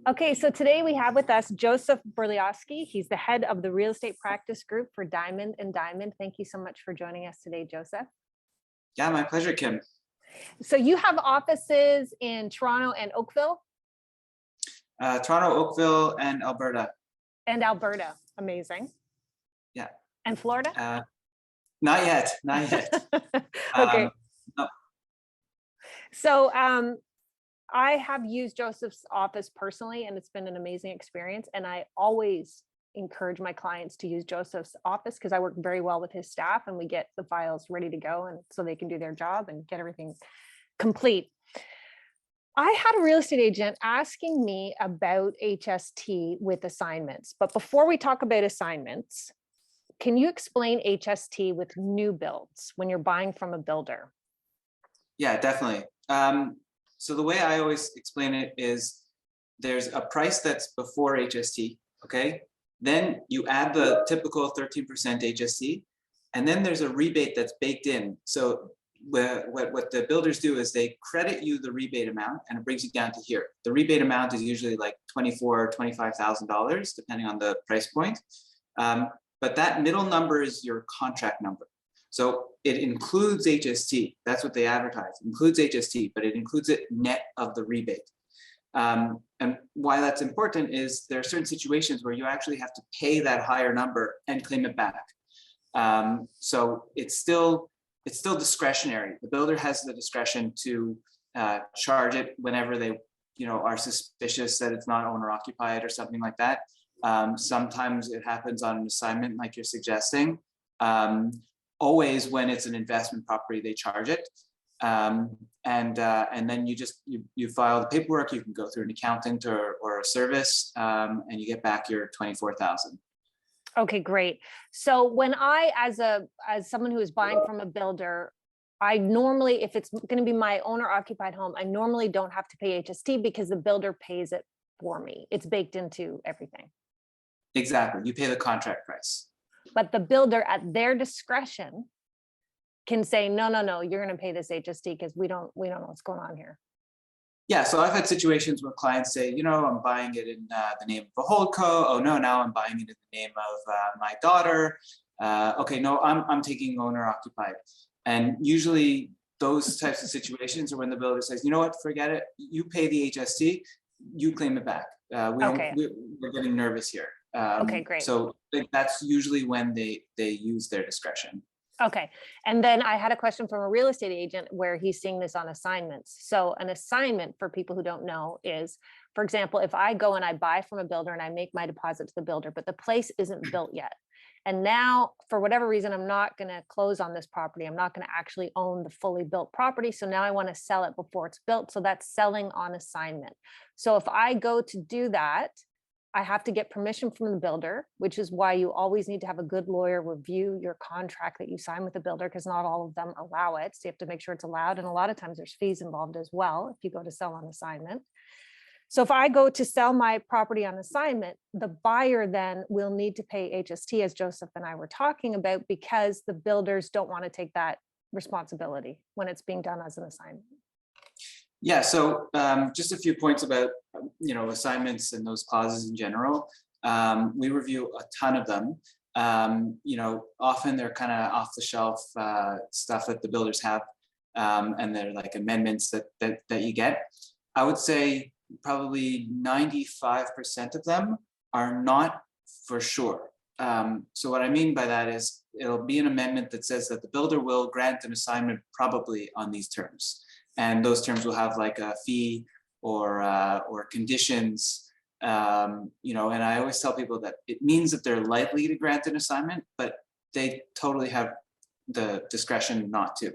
Okay, so today we have with us Joseph Berljawsky. He's the head of the real estate practice group for Diamond and Diamond. Thank you so much for joining us today, Joseph. Yeah, my pleasure, Kim. So you have offices in Toronto and Oakville? Toronto, Oakville, and Alberta. And Alberta, amazing. Yeah. And Florida? Not yet, not yet. Okay. No. So I have used Joseph's office personally, and it's been an amazing experience. And I always encourage my clients to use Joseph's office because I work very well with his staff and we get the files ready to go, and so they can do their job and get everything complete. I had a real estate agent asking me about HST with assignments, but before we talk about assignments, can you explain HST with new builds when you're buying from a builder? Yeah, definitely. So the way I always explain it is there's a price that's before HST, okay? Then you add the typical 13% HST, and then there's a rebate that's baked in. So what the builders do is they credit you the rebate amount and it brings you down to here. The rebate amount is usually like $24,000 or $25,000, depending on the price point. But that middle number is your contract number. So it includes HST. That's what they advertise. It includes HST, but it includes it net of the rebate. And why that's important is there are certain situations where you actually have to pay that higher number and claim it back. So it's still discretionary. The builder has the discretion to charge it whenever they, are suspicious that it's not owner occupied or something like that. Sometimes it happens on an assignment like you're suggesting. Always when it's an investment property, they charge it. And then you file the paperwork. You can go through an accountant or a service, and you get back your $24,000. Okay, great. So when I, as someone who is buying from a builder, I normally, if it's going to be my owner occupied home, I normally don't have to pay HST because the builder pays it for me. It's baked into everything. Exactly. You pay the contract price. But the builder at their discretion can say, no, you're going to pay this HST because we don't know what's going on here. Yeah, so I've had situations where clients say, I'm buying it in the name of a holdco. Oh no, now I'm buying it in the name of my daughter. Okay, no, I'm taking owner occupied. And usually those types of situations are when the builder says, you know what, forget it. You pay the HST, you claim it back. We're getting nervous here. Okay, great. So that's usually when they use their discretion. Okay. And then I had a question from a real estate agent where he's seeing this on assignments. So an assignment, for people who don't know, is, for example, if I go and I buy from a builder and I make my deposit to the builder, but the place isn't built yet. And now, for whatever reason, I'm not going to close on this property. I'm not going to actually own the fully built property. So now I want to sell it before it's built. So that's selling on assignment. So if I go to do that, I have to get permission from the builder, which is why you always need to have a good lawyer review your contract that you sign with the builder, because not all of them allow it. So you have to make sure it's allowed. And a lot of times there's fees involved as well if you go to sell on assignment. So if I go to sell my property on assignment, the buyer then will need to pay HST, as Joseph and I were talking about, because the builders don't want to take that responsibility when it's being done as an assignment. Yeah, so just a few points about assignments and those clauses in general. We review a ton of them. Often they're kind of off the shelf stuff that the builders have, and they're like amendments that you get. I would say probably 95% of them are not for sure. So what I mean by that is it'll be an amendment that says that the builder will grant an assignment probably on these terms. And those terms will have like a fee or conditions, and I always tell people that it means that they're likely to grant an assignment, but they totally have the discretion not to.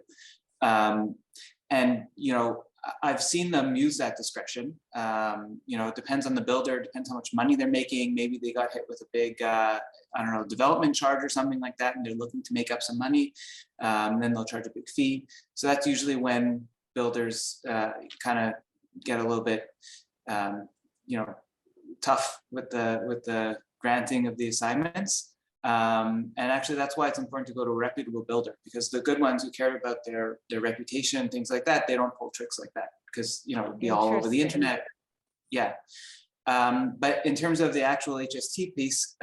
I've seen them use that discretion. It depends on the builder, depends how much money they're making. Maybe they got hit with a big, development charge or something like that, and they're looking to make up some money. Then they'll charge a big fee. So that's usually when builders kind of get a little bit, tough with the granting of the assignments. And actually, that's why it's important to go to a reputable builder, because the good ones who care about their reputation, things like that, they don't pull tricks like that, because it'd be all over the internet. Yeah. But in terms of the actual HST piece,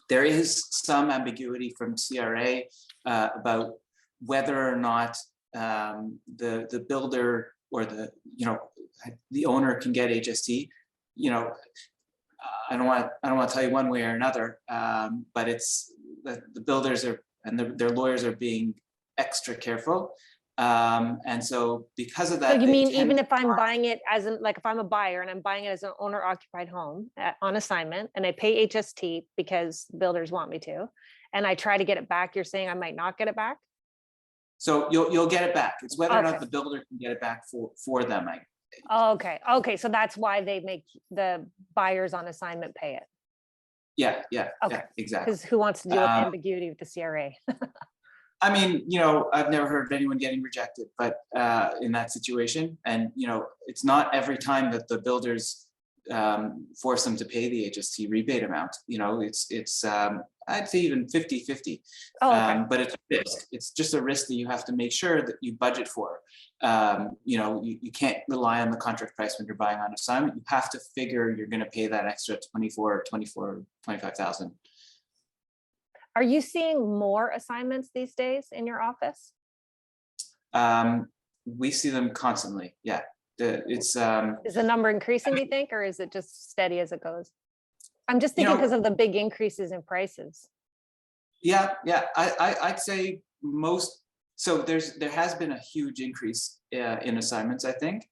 there is some ambiguity from CRA about whether or not the builder or the owner can get HST. I don't want to tell you one way or another, but it's the builders are and their lawyers are being extra careful. And so because of that, So you mean even if I'm buying it as like if I'm a buyer and I'm buying it as an owner occupied home on assignment and I pay HST because builders want me to, and I try to get it back, you're saying I might not get it back? So you'll get it back. It's whether or not the builder can get it back for them. Okay. Okay. So that's why they make the buyers on assignment pay it. Yeah, Okay. exactly. Because who wants to deal with ambiguity with the CRA? I mean, I've never heard of anyone getting rejected, but in that situation, and it's not every time that the builders force them to pay the HST rebate amount. It's I'd say even 50-50. Oh, okay. But it's a risk. It's just a risk that you have to make sure that you budget for. You can't rely on the contract price when you're buying on assignment. You have to figure you're going to pay that extra 25,000. Are you seeing more assignments these days in your office? We see them constantly. Yeah. Is the number increasing, do you think, or is it just steady as it goes? I'm just thinking because of the big increases in prices. Yeah. I'd say most. So there has been a huge increase in assignments, I think.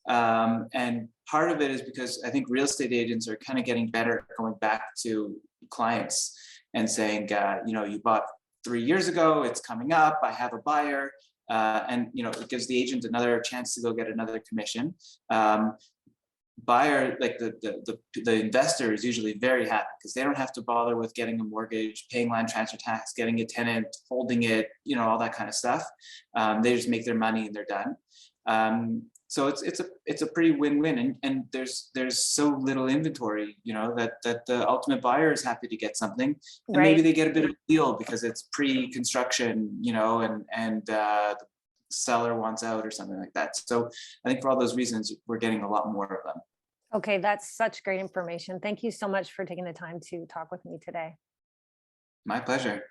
And part of it is because I think real estate agents are kind of getting better at going back to clients and saying, you bought 3 years ago, it's coming up, I have a buyer. And it gives the agent another chance to go get another commission. Buyer, like the investor, is usually very happy because they don't have to bother with getting a mortgage, paying land transfer tax, getting a tenant, holding it, all that kind of stuff. They just make their money and they're done. So it's a pretty win-win, and there's so little inventory, that the ultimate buyer is happy to get something, and maybe they get a bit of a deal because it's pre-construction, and the seller wants out or something like that. So I think for all those reasons, we're getting a lot more of them. Okay, that's such great information. Thank you so much for taking the time to talk with me today. My pleasure.